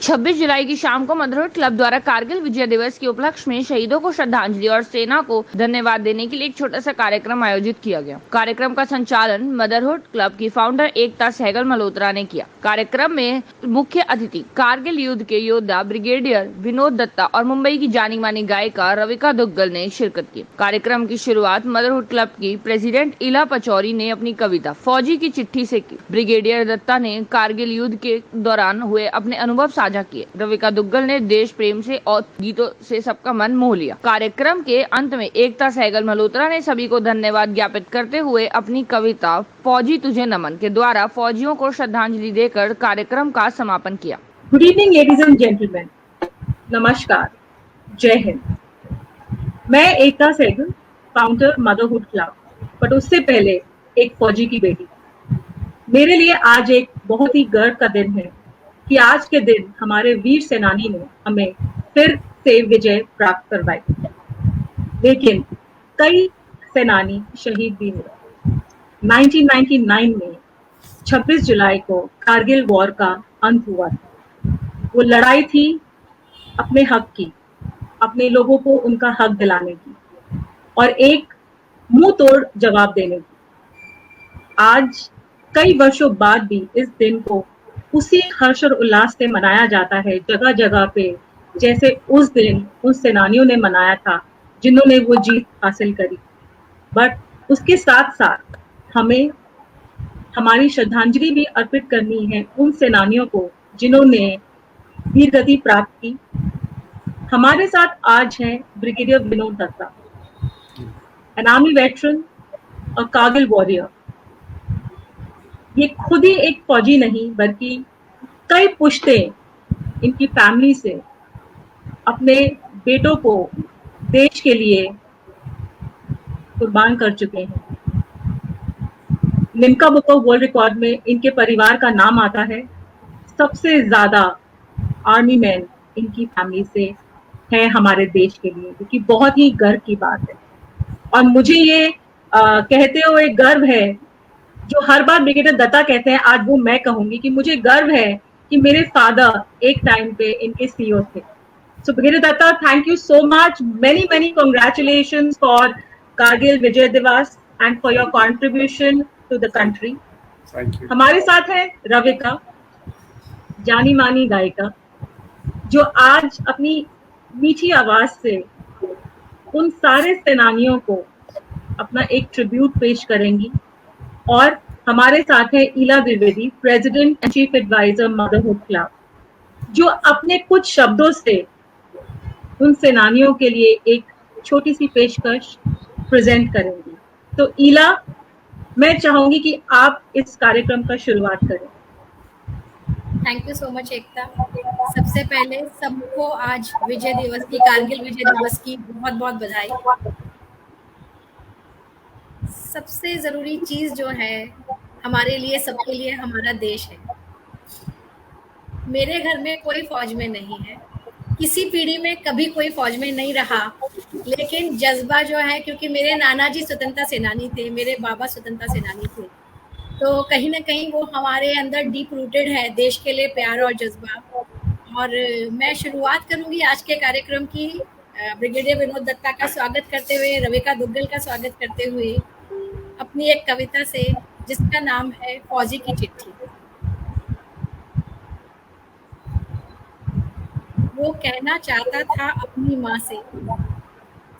26 जुलाई की शाम को मदरहुड क्लब द्वारा कारगिल विजय दिवस के उपलक्ष्य में शहीदों को श्रद्धांजलि और सेना को धन्यवाद देने के लिए एक छोटा सा कार्यक्रम आयोजित किया गया। कार्यक्रम का संचालन मदरहुड क्लब की फाउंडर एकता सहगल मल्होत्रा ने किया। कार्यक्रम में मुख्य अतिथि कारगिल युद्ध के योद्धा ब्रिगेडियर विनोद दत्ता और मुंबई की जानी मानी गायिका रविका दुग्गल ने शिरकत की। कार्यक्रम की शुरुआत मदरहुड क्लब की प्रेसिडेंट इला पचौरी ने अपनी कविता फौजी की चिट्ठी से की। ब्रिगेडियर दत्ता ने कारगिल युद्ध के दौरान हुए अपने अनुभव साझा किए। रविका दुग्गल ने देश प्रेम से और गीतों से सबका मन मोह लिया। कार्यक्रम के अंत में एकता सहगल मल्होत्रा ने सभी को धन्यवाद ज्ञापित करते हुए अपनी कविता फौजी तुझे नमन के द्वारा फौजियों को श्रद्धांजलि देकर कार्यक्रम का समापन किया। Good evening ladies and gentleman, नमस्कार, जय हिंद। मैं Ekta Sehgal, founder Motherhood Club, but उससे पहले एक फौजी की बेटी। मेरे लिए आज एक बहुत ही गर्व का दिन है कि आज के दिन हमारे वीर सेनानी ने हमें फिर से विजय प्राप्त करवाई। लेकिन कई सेनानी शहीद भी हुए। 1999 में 26 जुलाई को कारगिल वॉर का अंत हुआ था। वो लड़ाई थी अपने हक की, अपने लोगों को उनका हक दिलाने की और एक मुंह तोड़ जवाब देने की। आज कई वर्षों बाद भी इस दिन को उसी हर्ष और उल्लास से मनाया जाता है जगह जगह पे, जैसे उस दिन उन सेनानियों ने मनाया था जिन्होंने वो जीत हासिल करी। बट उसके साथ साथ हमें हमारी श्रद्धांजलि भी अर्पित करनी है उन सेनानियों को जिन्होंने वीर गति प्राप्त की। हमारे साथ आज है brigadier Vinod Datta, an army veteran और कारगिल वॉरियर। ये खुद ही एक फौजी नहीं बल्कि कई पुश्तें इनकी फैमिली से अपने बेटों को देश के लिए कुर्बान कर चुके हैं। Limca book of world record में इनके परिवार का नाम आता है। सबसे ज्यादा आर्मी मैन इनकी फैमिली से है हमारे देश के लिए, क्योंकि बहुत ही गर्व की बात है। और मुझे ये कहते हुए गर्व है, जो हर बार ब्रिगेडियर दत्ता कहते हैं, आज वो मैं कहूंगी कि मुझे गर्व है कि मेरे फादर एक टाइम पे इनके सीईओ थे। So brigadier Datta, thank you so much, many congratulations for Kargil Vijay Diwas and for your contribution to the country. हमारे साथ है रविका, जानी मानी गायिका, जो आज अपनी मीठी आवाज से उन सारे सेनानियों को अपना एक ट्रिब्यूट पेश करेंगी। और हमारे साथ है Ila Dwivedi, president and chief adviser motherhood club, जो अपने कुछ शब्दों से उन सेनानियों के लिए एक छोटी सी पेशकश प्रेजेंट करेंगी। तो इला, मैं चाहूंगी कि आप इस कार्यक्रम का शुरुआत करें। थैंक यू सो मच एकता। सबसे पहले सबको आज विजय दिवस की, कारगिल विजय दिवस की बहुत बहुत बधाई। सबसे ज़रूरी चीज़ जो है हमारे लिए, सबके लिए, हमारा देश है। मेरे घर में कोई फौज में नहीं है, किसी पीढ़ी में कभी कोई फौज में नहीं रहा, लेकिन जज्बा जो है, क्योंकि मेरे नाना जी स्वतंत्रता सेनानी थे, मेरे बाबा स्वतंत्रता सेनानी थे, तो कहीं ना कहीं वो हमारे अंदर डीप रूटेड है, देश के लिए प्यार और जज्बा। और मैं शुरुआत करूंगी आज के कार्यक्रम की ब्रिगेडियर विनोद दत्ता का स्वागत करते हुए, रविका दुग्गल का स्वागत करते हुए, अपनी एक कविता से, जिसका नाम है फौजी की चिट्ठी। वो कहना चाहता था अपनी माँ से,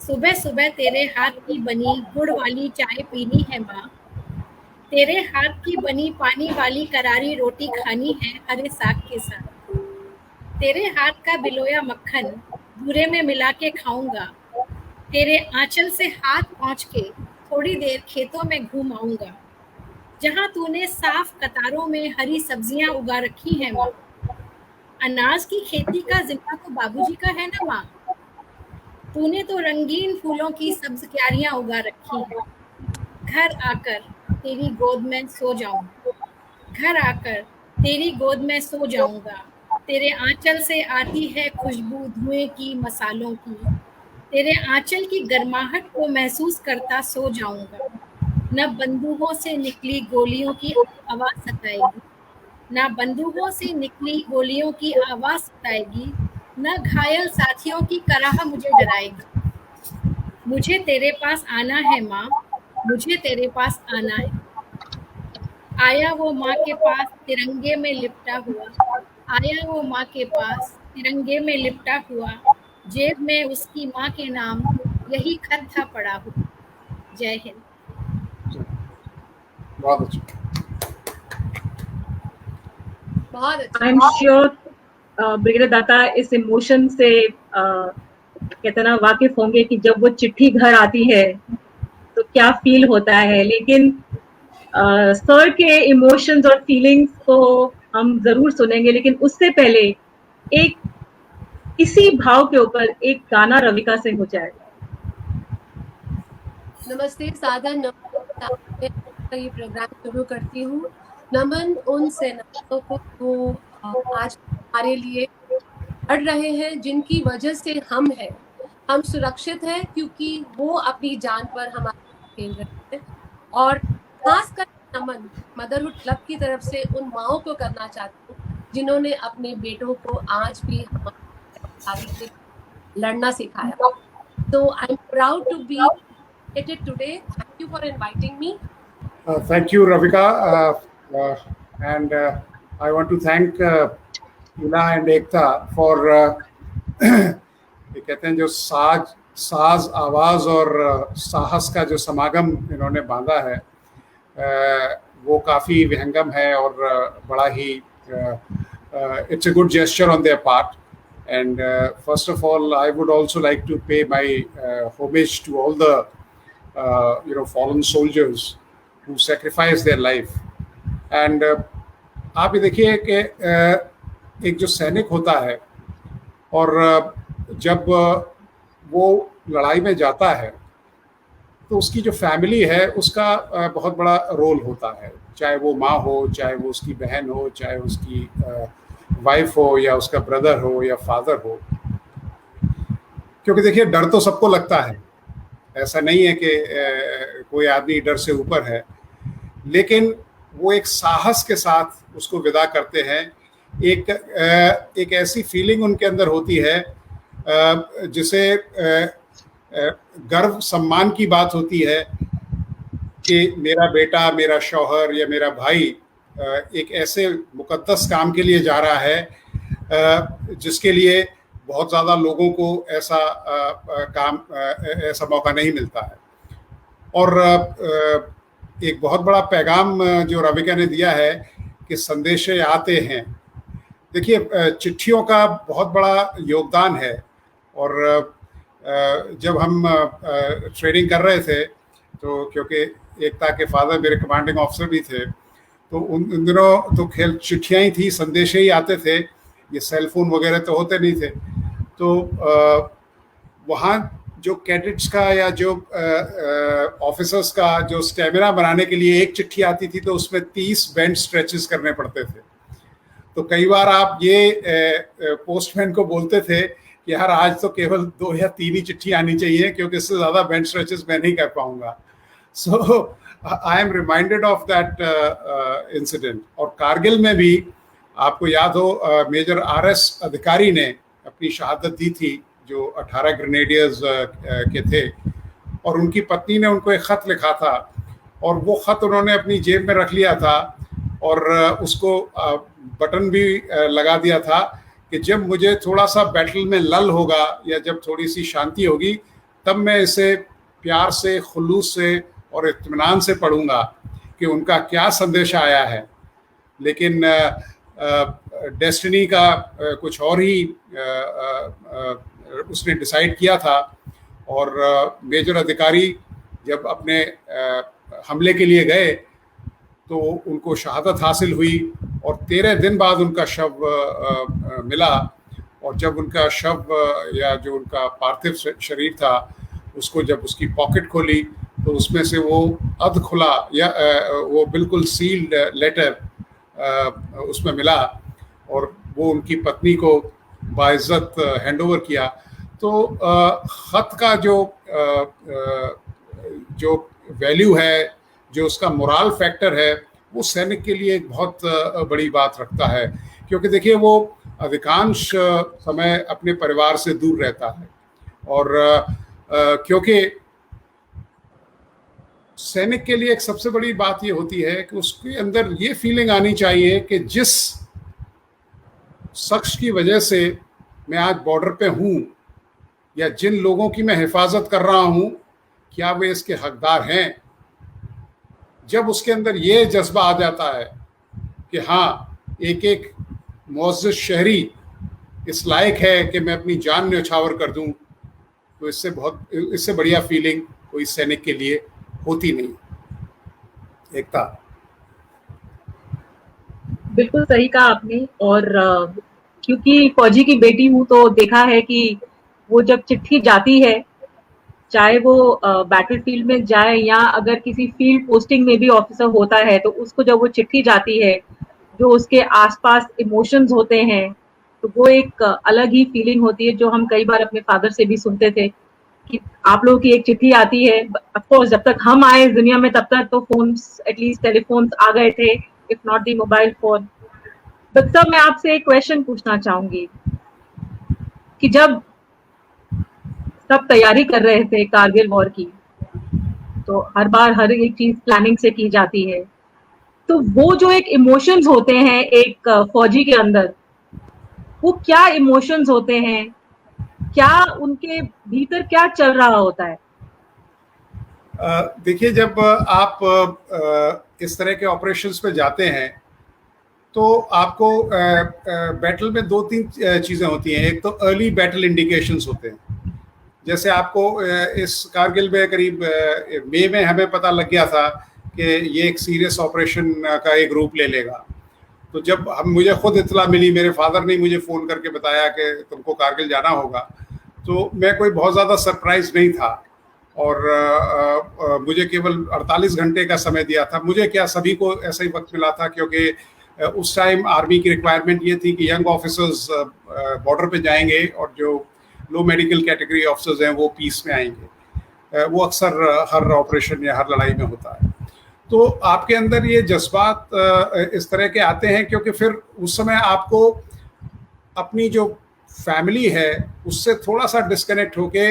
सुबह सुबह तेरे हाथ की बनी गुड़ वाली चाय पीनी है माँ, तेरे हाथ की बनी पानी वाली करारी रोटी खानी है हरे साग के साथ, तेरे हाथ का बिलोया मक्खन भूरे में मिला के खाऊंगा, तेरे आंचल से हाथ पहुँच के थोड़ी देर खेतों में घूम आऊंगा, जहाँ तूने साफ कतारों में हरी सब्जियां उगा रखी हैं माँ, अनाज की खेती का जिम्मा तो बाबूजी का है ना माँ, तूने तो रंगीन फूलों की सब्ज क्यारियां उगा रखी हैं, घर आकर तेरी गोद में सो जाऊंगा, घर आकर तेरी गोद में सो जाऊंगा, तेरे आंचल से आती है खुशबू धुएं की, मसालों की, तेरे आंचल की गर्माहट को महसूस करता सो जाऊंगा, न बंदूकों से निकली गोलियों की आवाज सताएगी, ना बंदूकों से निकली गोलियों की आवाज सताएगी, न घायल साथियों की कराह मुझे डराएगी। मुझे तेरे पास आना है माँ, मुझे तेरे पास आना है। आया वो माँ के पास तिरंगे में लिपटा हुआ, आया वो माँ के पास तिरंगे में लिपटा हुआ, जेब में उसकी माँ के नाम यही खत था पड़ा हुआ। जय हिंद। बहुत अच्छा। बहुत अच्छा। I am sure brigadier Datta इस इमोशन से कहते ना वाकिफ होंगे कि जब वो चिट्ठी घर आती है तो क्या फील होता है। लेकिन सर के इमोशंस और फीलिंग्स को हम जरूर सुनेंगे, लेकिन उससे पहले एक इसी भाव के ऊपर एक गाना रविका से हो जाए। नमस्ते, सादर नमस्ते। ये प्रोग्राम शुरू करती हूँ। नमन उन सेनानियों को जो आज हमारे लिए लड़ रहे हैं, जिनकी वजह से हम हैं, हम सुरक्षित हैं, क्योंकि वो अपनी जान पर हमारे खेल रहे हैं। और खासकर नमन मदरहुड क्लब की तरफ से उन माओं को करना चाहती हूँ जिन्होंने अपने बेटों को आज भी हमारे लड़ना सिखाया। So I'm proud to be invited today. Thank you for inviting me. Thank you, Ravika. And I want to thank Ila and Ekta for ये कहते हैं जो साज आवाज और साहस का जो समागम इन्होंने बांधा है, वो काफ़ी विहंगम है और बड़ा ही it's a good gesture on their part. And first of all, I would also like to pay my homage to all the fallen soldiers who sacrificed their life. And आप ये देखिए कि एक जो सैनिक होता है और जब वो लड़ाई में जाता है तो उसकी जो फैमिली है उसका बहुत बड़ा रोल होता है, चाहे वो माँ हो, चाहे वो उसकी बहन हो, चाहे उसकी वाइफ हो, या उसका ब्रदर हो, या फादर हो। क्योंकि देखिए डर तो सबको लगता है, ऐसा नहीं है कि कोई आदमी डर से ऊपर है, लेकिन वो एक साहस के साथ उसको विदा करते हैं। एक ऐसी फीलिंग उनके अंदर होती है जिसे गर्व सम्मान की बात होती है कि मेरा बेटा, मेरा शौहर या मेरा भाई एक ऐसे मुकद्दस काम के लिए जा रहा है जिसके लिए बहुत ज़्यादा लोगों को ऐसा काम, ऐसा मौका नहीं मिलता है। और एक बहुत बड़ा पैगाम जो रविका ने दिया है कि संदेशे आते हैं। देखिए चिट्ठियों का बहुत बड़ा योगदान है, और जब हम ट्रेनिंग कर रहे थे तो क्योंकि एकता के फादर मेरे कमांडिंग ऑफिसर भी थे, तो उन दिनों तो खेल चिट्ठियाँ ही थी, संदेशे ही आते थे, ये सेल फोन वगैरह तो होते नहीं थे। तो वहाँ जो कैडेट्स का या जो ऑफिसर्स का जो स्टेमिना बनाने के लिए एक चिट्ठी आती थी तो उसमें 30 बेंड स्ट्रेचेस करने पड़ते थे। तो कई बार आप ये पोस्टमैन को बोलते थे कि यार आज तो केवल 2 या 3 ही चिट्ठी आनी चाहिए, क्योंकि इससे ज़्यादा बेंड स्ट्रेचेस मैं नहीं कर पाऊँगा। So I am reminded of that incident. और कारगिल में भी आपको याद हो मेजर RS अधिकारी ने अपनी शहादत दी थी, जो 18 ग्रेनेडियर्स के थे, और उनकी पत्नी ने उनको एक ख़त लिखा था, और वो ख़त उन्होंने अपनी जेब में रख लिया था, और उसको बटन भी लगा दिया था कि जब मुझे थोड़ा सा बैटल में लल होगा या जब थोड़ी सी शांति होगी तब मैं इसे प्यार से, खुलूस से और इत्मीनान से पढ़ूंगा कि उनका क्या संदेश आया है। लेकिन डेस्टिनी का कुछ और ही उसने डिसाइड किया था, और मेजर अधिकारी जब अपने हमले के लिए गए तो उनको शहादत हासिल हुई, और 13 दिन बाद उनका शव मिला। और जब उनका शव या जो उनका पार्थिव शरीर था उसको जब उसकी पॉकेट खोली तो उसमें से वो अध खुला या वो बिल्कुल सील्ड लेटर उसमें मिला, और वो उनकी पत्नी को बाइज्जत हैंडओवर किया। तो ख़त का जो वैल्यू है, जो उसका मोरल फैक्टर है, वो सैनिक के लिए एक बहुत बड़ी बात रखता है, क्योंकि देखिए वो अधिकांश समय अपने परिवार से दूर रहता है, और क्योंकि सैनिक के लिए एक सबसे बड़ी बात ये होती है कि उसके अंदर ये फीलिंग आनी चाहिए कि जिस शख्स की वजह से मैं आज बॉर्डर पे हूँ या जिन लोगों की मैं हिफाजत कर रहा हूँ, क्या वे इसके हकदार हैं। जब उसके अंदर ये जज्बा आ जाता है कि हाँ, एक एक मुअज़्ज़ज़ शहरी इस लायक है कि मैं अपनी जान न्यौछावर कर दूं, तो इससे बढ़िया फीलिंग कोई सैनिक के लिए होती नहीं। एकता। बिल्कुल सही कहा आपने। और क्योंकि फौजी की बेटी हूँ तो देखा है कि वो जब चिट्ठी जाती है, चाहे वो बैटलफील्ड में जाए या अगर किसी फील्ड पोस्टिंग में भी ऑफिसर होता है, तो उसको जब वो चिट्ठी जाती है, जो उसके आसपास इमोशंस होते हैं, तो वो एक अलग ही फीलिंग होती है, जो हम कई बार अपने फादर से भी सुनते थे कि आप लोगों की एक चिट्ठी आती है। ऑफ कोर्स जब तक हम आए इस दुनिया में तब तक तो फोन्स, एटलीस्ट टेलीफोन्स आ गए थे, if not the mobile phone. But sir, मैं आपसे एक क्वेश्चन पूछना चाहूंगी कि जब सब तैयारी कर रहे थे कारगिल वॉर की, तो हर बार हर एक चीज प्लानिंग से की जाती है, तो वो जो एक इमोशंस होते हैं एक फौजी के अंदर, वो क्या इमोशंस होते हैं, क्या उनके भीतर क्या चल रहा होता है? देखिए, जब आप इस तरह के ऑपरेशंस पे जाते हैं तो आपको बैटल में दो तीन चीज़ें होती हैं। एक तो अर्ली बैटल इंडिकेशंस होते हैं, जैसे आपको इस कारगिल में करीब मई में हमें पता लग गया था कि ये एक सीरियस ऑपरेशन का एक रूप ले लेगा। तो जब मुझे खुद इतला मिली, मेरे फादर ने मुझे फ़ोन करके बताया कि तुमको कारगिल जाना होगा, तो मैं कोई बहुत ज़्यादा सरप्राइज नहीं था, और मुझे केवल 48 घंटे का समय दिया था। मुझे क्या, सभी को ऐसा ही वक्त मिला था, क्योंकि उस टाइम आर्मी की रिक्वायरमेंट ये थी कि यंग ऑफिसर्स बॉर्डर पे जाएंगे और जो लो मेडिकल कैटेगरी ऑफिसर्स हैं वो पीस में आएंगे। वो अक्सर हर ऑपरेशन या हर लड़ाई में होता है। तो आपके अंदर ये जज्बात इस तरह के आते हैं, क्योंकि फिर उस समय आपको अपनी जो फैमिली है उससे थोड़ा सा डिस्कनेक्ट होके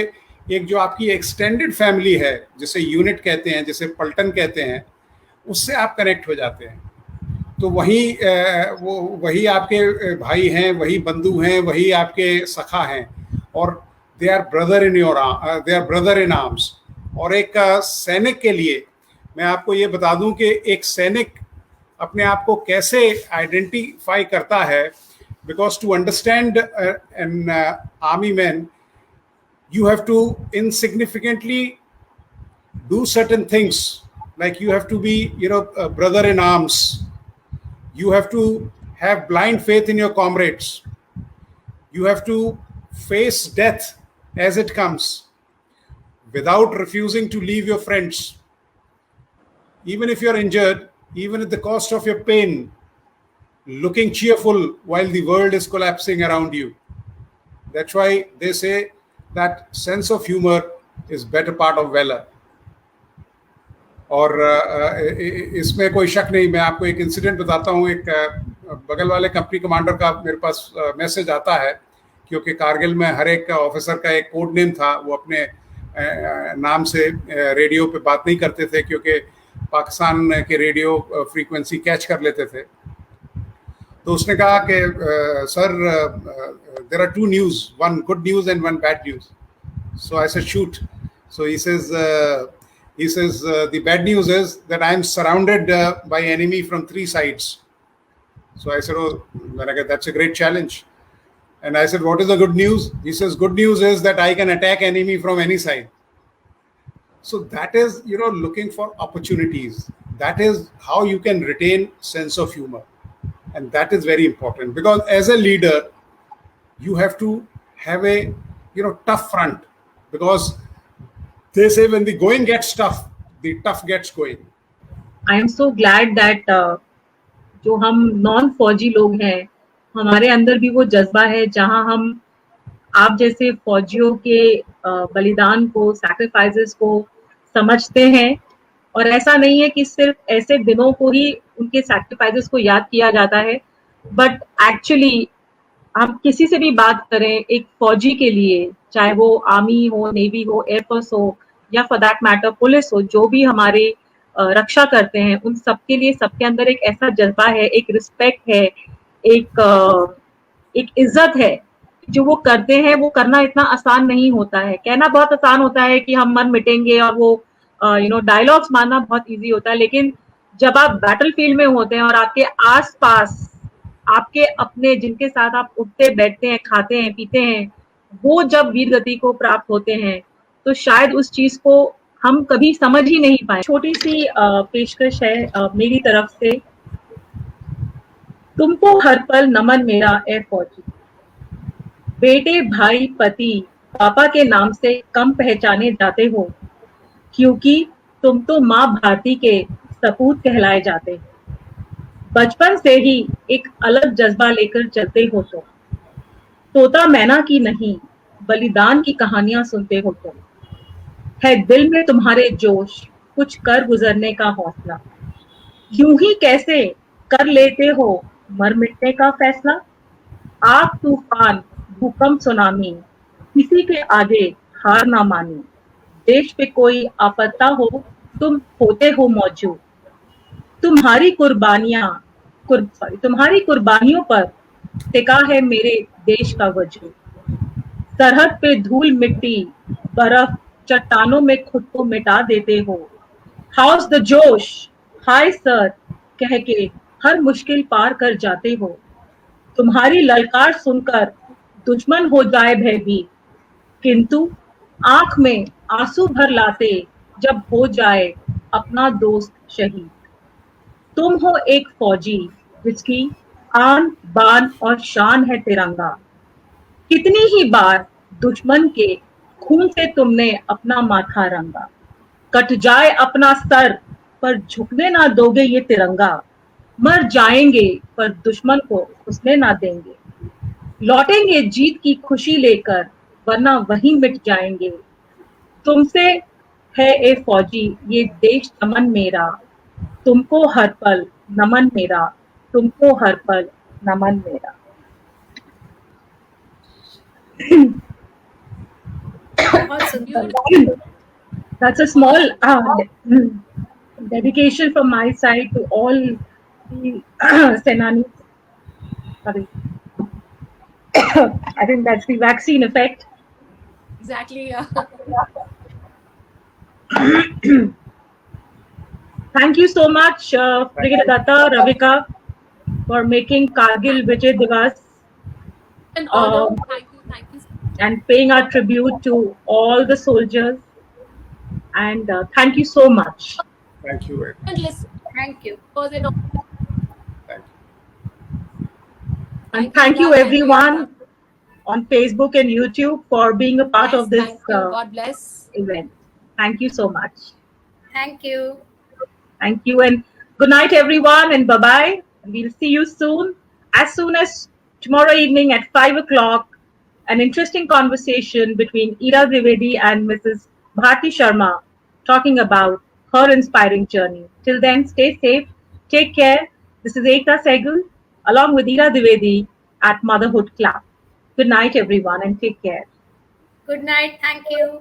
एक जो आपकी एक्सटेंडेड फैमिली है, जिसे यूनिट कहते हैं, जिसे पलटन कहते हैं, उससे आप कनेक्ट हो जाते हैं। तो वही आपके भाई हैं, वही बंधु हैं, वही आपके सखा हैं, और they are brother in arms. और एक सैनिक के लिए मैं आपको ये बता दूं कि एक सैनिक अपने आप को कैसे आइडेंटिफाई करता है, because to understand an army man you have to insignificantly do certain things, like you have to be, a brother in arms. You have to have blind faith in your comrades. You have to face death as it comes without refusing to leave your friends, even if you're injured, even at the cost of your pain, looking cheerful while the world is collapsing around you. That's why they say that sense of humor is better part of valor. और इसमें कोई शक नहीं। मैं आपको एक incident बताता हूँ। एक बगल वाले कंपनी कमांडर का मेरे पास मैसेज आता है, क्योंकि कारगिल में हर एक ऑफिसर का एक कोड नेम था। वो अपने नाम से रेडियो पे बात नहीं करते थे, क्योंकि पाकिस्तान के रेडियो फ्रीक्वेंसी कैच कर लेते थे। तो उसने कहा कि sir, there are two news, one good news and one bad news. So I said, shoot. So he says the bad news is that I am surrounded by enemy from 3 sides. So I said, oh, that's a great challenge. And I said, what is the good news? He says, good news is that I can attack enemy from any side. So that is, looking for opportunities. That is how you can retain sense of humor. And that is very important, because as a leader, you have to have a tough front, because they say when the going gets tough, the tough gets going. I am so glad that जो हम non फौजी लोग हैं, हमारे अंदर भी वो जज्बा है, जहां हम आप जैसे फौजियों के बलिदान को, सैक्रिफाइसेस को समझते हैं और ऐसा नहीं है कि सिर्फ ऐसे दिनों को ही उनके सैक्रिफाइसेस को याद किया जाता है, बट एक्चुअली हम किसी से भी बात करें, एक फौजी के लिए, चाहे वो आर्मी हो, नेवी हो, एयरफोर्स हो, या फॉर दैट मैटर पुलिस हो, जो भी हमारे रक्षा करते हैं, उन सबके लिए सबके अंदर एक ऐसा जज्बा है, एक रिस्पेक्ट है, एक इज्जत है। जो वो करते हैं वो करना इतना आसान नहीं होता है। कहना बहुत आसान होता है कि हम मन मिटेंगे, और वो डायलॉग्स मारना बहुत इजी होता है, लेकिन जब आप बैटलफील्ड में होते हैं और आपके आसपास आपके अपने जिनके साथ आप उठते बैठते हैं, खाते हैं, पीते हैं, वो जब वीर गति को प्राप्त होते हैं, तो शायद उस चीज को हम कभी समझ ही नहीं पाए। छोटी सी पेशकश है मेरी तरफ से। तुमको हर पल नमन मेरा ए फौजी, बेटे, भाई, पति, पापा के नाम से कम पहचाने जाते हो, क्योंकि तुम तो माँ भारती के सपूत कहलाए जाते हो। बचपन से ही एक अलग जज्बा लेकर चलते हो तुम, तोता मैना की नहीं, बलिदान की कहानियां सुनते हो तुम। है दिल में तुम्हारे जोश, कुछ कर गुजरने का हौसला, यूं ही कैसे कर लेते हो मर मिटने का फैसला। आग तूफान भूकंप सुनामी, किसी के आगे हार ना मानी। देश पे कोई आपदा हो तुम होते हो मौजूद, तुम्हारी कुर्बानियों पर टिका है मेरे देश का वजूद। सरहद पे धूल मिट्टी बर्फ चट्टानों में खुद को मिटा देते हो। हाउस द जोश, हाय सर कह के हर मुश्किल पार कर जाते हो। तुम्हारी ललकार सुनकर दुश्मन हो जाए भयभीत, किंतु आंख में आंसू भर लाते जब हो जाए अपना दोस्त शहीद। तुम हो एक फौजी जिसकी आन बान और शान है तिरंगा। कितनी ही बार दुश्मन के खून से तुमने अपना माथा रंगा। कट जाए अपना सर पर झुकने ना दोगे ये तिरंगा। मर जाएंगे पर दुश्मन को उसने ना देंगे। लौटेंगे जीत की खुशी लेकर, वरना वहीं मिट जाएंगे। तुमसे है ए फौजी ये देश चमन मेरा, तुमको हर पल नमन मेरा, तुमको हर पल नमन मेरा। That's a small dedication from my side to all the Senani. Sorry. I think that's the vaccine effect. Exactly. Yeah. Thank you so much, Brigadier Datta, Ravika, for making Kargil Vijay Divas And thank you. and paying our tribute to all the soldiers. And thank you so much. Thank you very much. And listen, Thank you. was it Thank you. And thank you everyone on Facebook and YouTube for being a part of this Thank you. God bless. event. Thank you so much. Thank you. Thank you, and good night everyone, and bye-bye. We'll see you soon as tomorrow evening at 5 o'clock, an interesting conversation between Ira Dwivedi and Mrs. Bharti Sharma talking about her inspiring journey. Till then, stay safe, take care. This is Ekta Sehgal along with Ira Dwivedi at Motherhood Club. Good night everyone, and take care. Good night. Thank you.